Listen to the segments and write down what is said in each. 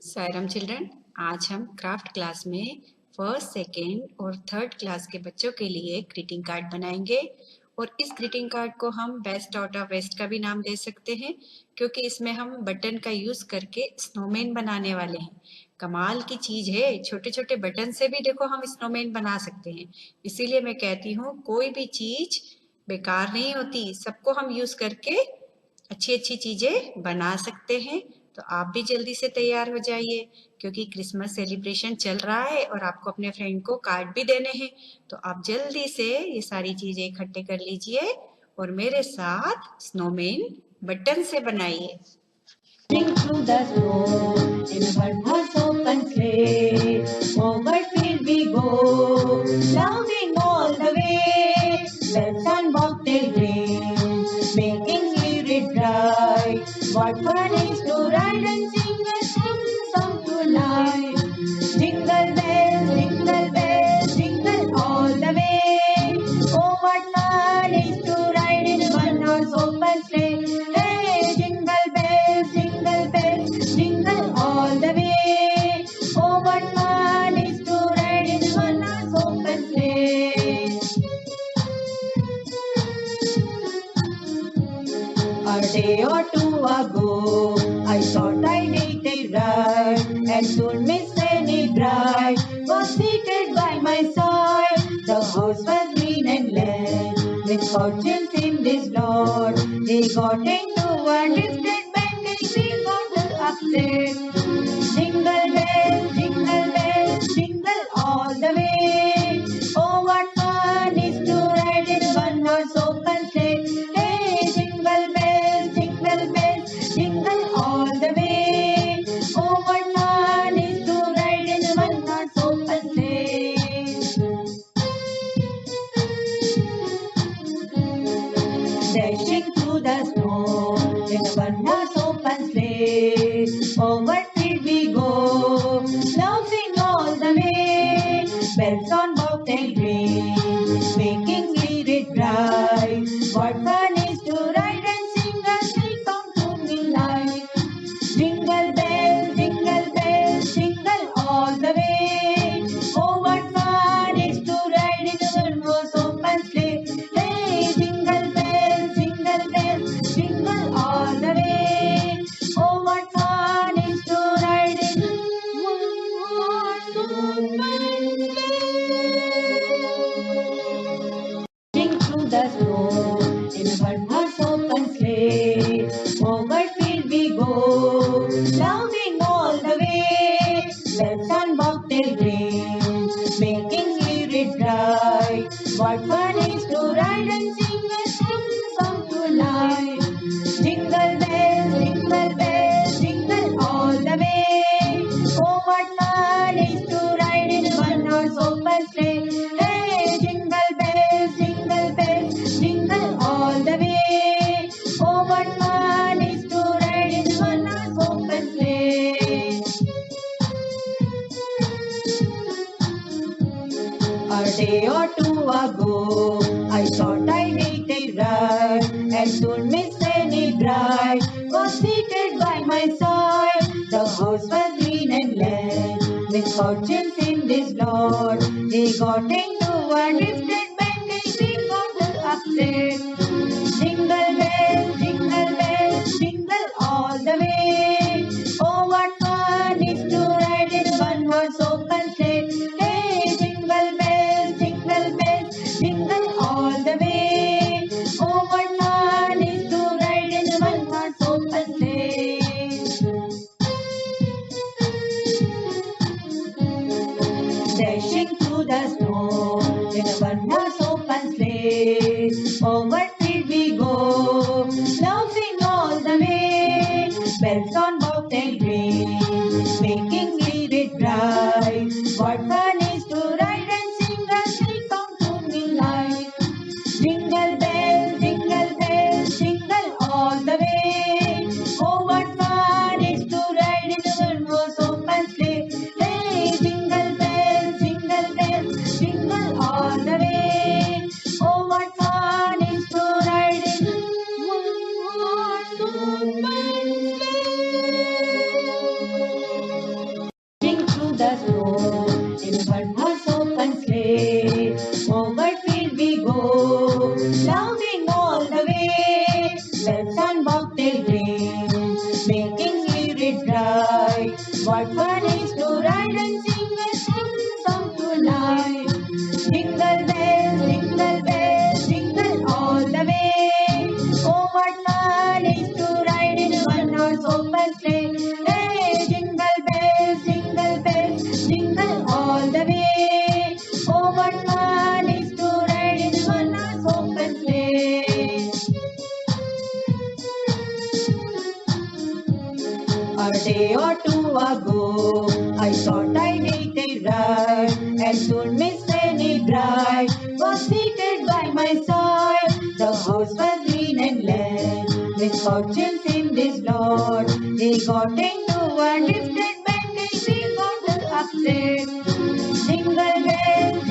Sairam children, आज हम craft class में फर्स्ट, सेकेंड और थर्ड क्लास के बच्चों के लिए ग्रीटिंग कार्ड बनाएंगे। और इस ग्रीटिंग कार्ड को हम बेस्ट आउट ऑफ वेस्ट का भी नाम दे सकते हैं, क्योंकि इसमें हम बटन का यूज करके स्नोमैन बनाने वाले हैं। कमाल की चीज है, छोटे छोटे बटन से भी देखो हम स्नोमैन बना सकते हैं। इसीलिए मैं कहती हूँ कोई भी चीज बेकार नहीं होती, सबको हम यूज करके अच्छी अच्छी चीजें बना सकते हैं। तो आप भी जल्दी से तैयार हो जाइए, क्योंकि क्रिसमस सेलिब्रेशन चल रहा है और आपको अपने फ्रेंड को कार्ड भी देने हैं। तो आप जल्दी से ये सारी चीजें इकट्ठे कर लीजिए और मेरे साथ स्नोमैन बटन से बनाइए। Sing through the snow in a one-horse open sleigh. Over field we go, laughing all the way. Bells on bobtail ring, making spirit bright. What fun is to ride and sing a song tonight. Jingle bells, jingle all the way. Oh, what fun is to ride in a one-horse open sleigh. Hey, jingle bells, jingle all the way. Oh, what fun is to ride in one-horse open sleigh. A day or two ago, I thought I'd take a ride, and soon Miss Annie Bright was seated by my side. The horse was green and land, with fortunes in this Lord. He got into a drifted bank and we got upset. Jingle bells, jingle all the way. Oh, what fun is to ride in one-horse open sleigh. Hey, jingle bells, jingle all the way. Oh, what fun is to ride in one-horse open sleigh. Dashing through the snow in a one-horse open sleigh. Over field we go, laughing all the way. Bells on bobtail ring, making spirit bright. What fun is to ride and sing a sweet song to midnight. Jingle bells, jingle all the way. Oh, what fun is to ride in a one-horse open sleigh. Hey, jingle bells, jingle all the way. Oh, what fun is to ride in one-horse open sleigh. Sing through the snow in a one-horse open sleigh. Over field we go, laughing all the way. Bells on bobtail ring, making spirit bright. What fun is to ride and sing a song tonight. Jingle bells, jingle all the way. Oh, what fun is to ride in a one-horse open sleigh. Hey, jingle bells, jingle all the way. Oh, what fun is to ride in a one-horse open sleigh. A day or two ago, I thought I'd take a ride, and soon Miss Annie Bright was seated by my side. The horse was green and land, with fortunes in this Lord. He got into a drifted bank and we got upset. Jingle bells, jingle all the way. Oh, what fun is to ride in one-horse open sleigh. Hey, jingle bells, jingle all the way. Oh, what fun is to ride in one-horse open sleigh. Dashing through the snow in a one-horse open sleigh. Over field we go, laughing all the way. Bells on bobtail ring, making spirit bright. What fun is to ride and sing a sweet song to midnight. Jingle bells, jingle all the way. Oh, what fun is to ride in a one-horse open sleigh. Hey, jingle bells, the snow in one horse open sleigh. Over field we go, laughing all the way. Bells on bobtail ring, making spirit bright. What fun is to ride and sing a song tonight. Jingle bells, jingle all the way. Oh, what fun is to ride in a one-horse open sleigh. Hey, jingle bells, jingle all the way. Oh, what fun is to ride in a one-horse open sleigh. A day or two ago, I thought I'd take a ride, and soon Miss Annie Bright was seated by my side. The house was green and land, misfortunes in this Lord. He got into a drifted bank and we got upset. Jingle bells,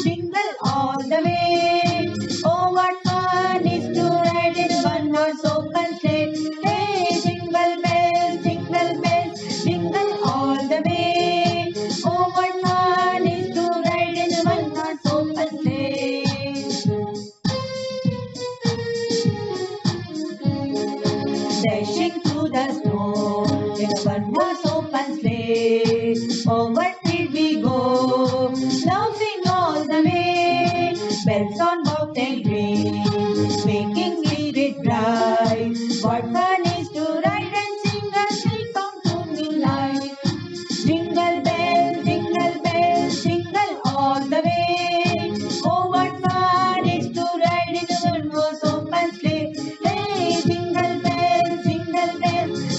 jingle all the way. Oh, what fun is to ride in one horse open sleigh. Hey, jingle bells, jingle all the way. Oh, what fun is to ride in one horse open sleigh. Dashing through the snow in a one-horse open sleigh. Over field we go, laughing all the way. Bells on bobtail ring, making spirit bright. What fun is to ride and sing a sweet song to moonlight. Jingle bells, jingle all the way. Oh, what fun is to ride in a one-horse open sleigh. Hey, jingle bells,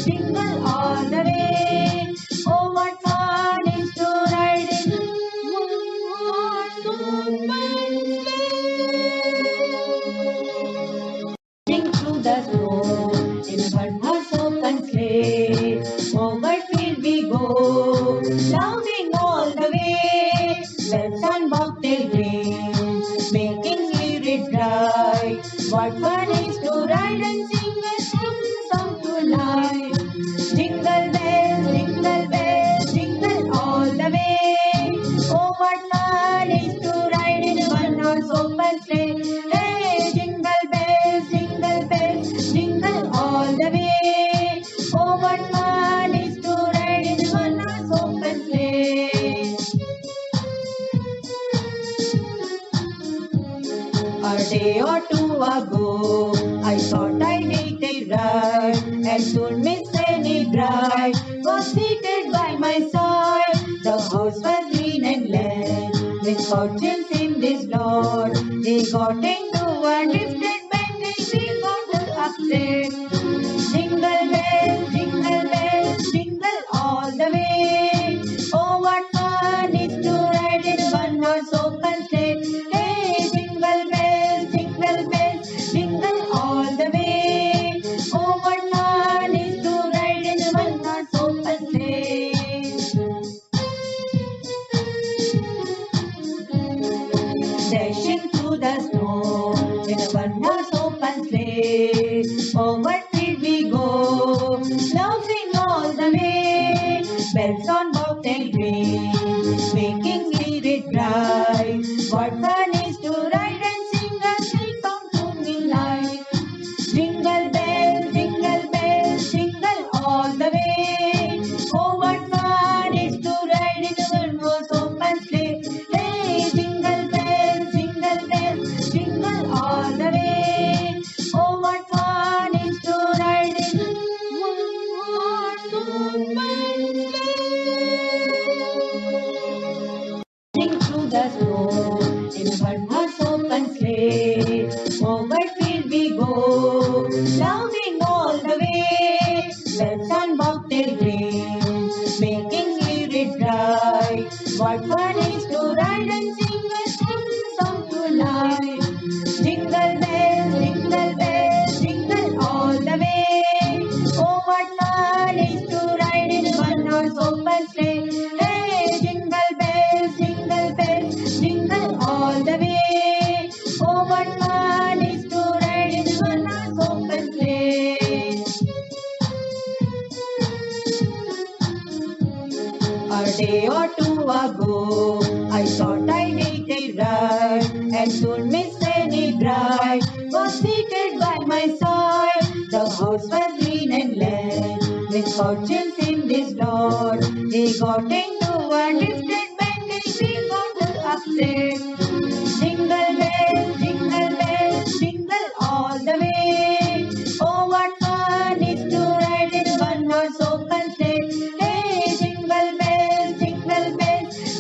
jingle all the way. Oh, what fun is to ride in a one-horse open sleigh. Sing through the snow in a one-horse open sleigh. Over field we go, laughing all the way. Bells on bobtail ring, making spirit bright. What fun is to ride and sing a song tonight. Jingle bells, jingle all the way. Oh, what fun is to ride in a one-horse open sleigh. Hey, jingle bells, jingle all the way. Oh, what fun is to ride in a one-horse open sleigh. A day or two ago, I thought I'd take a ride, and soon Miss Annie Bright was seated by my side. The house was green and land, misfortunes in this Lord. He got into a drifted bank and we got upset. Jingle bells, jingle all the way. Oh, what fun is to ride in a one-horse open sleigh. Hey, jingle bells, jingle all the way. Oh, what fun is to ride in a one-horse open sleigh. Dashing through the snow in a one-horse open sleigh. Over field we go, laughing all the way. Bells on bobtail ring, making spirit bright. What fun is to ride and sing a sweet song to moonlight. Jingle bells, jingle all the way. Oh, what fun is to ride in a one-horse open sleigh. Hey, jingle bells, jingle all the way. Oh, what fun is to ride in a one-horse open sleigh. Sing through the snow in a one-horse open sleigh. Over field we go, laughing all the way. Bells on bobtail ring, making spirit bright. What fun is to ride and sing a song tonight. Jingle bells, jingle all the way. Oh, what fun is to ride in a one-horse open sleigh. Hey, jingle bells, jingle all the way. Oh, what fun is to ride in a one-horse open sleigh. A A day or two ago, I thought I did it right, and soon Miss Fanny Bright was seated by my side. The house was green and land, misfortune seemed his lord. He got into a drifted bank and he got upset. Jingle bells, jingle all the way. Oh, what fun is to ride in one horse open sleigh. Hey, jingle bells,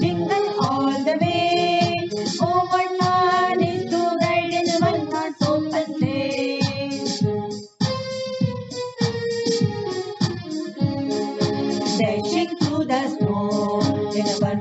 jingle all the way. Oh, what fun is to ride in one horse open sleigh. Dashing through the snow in a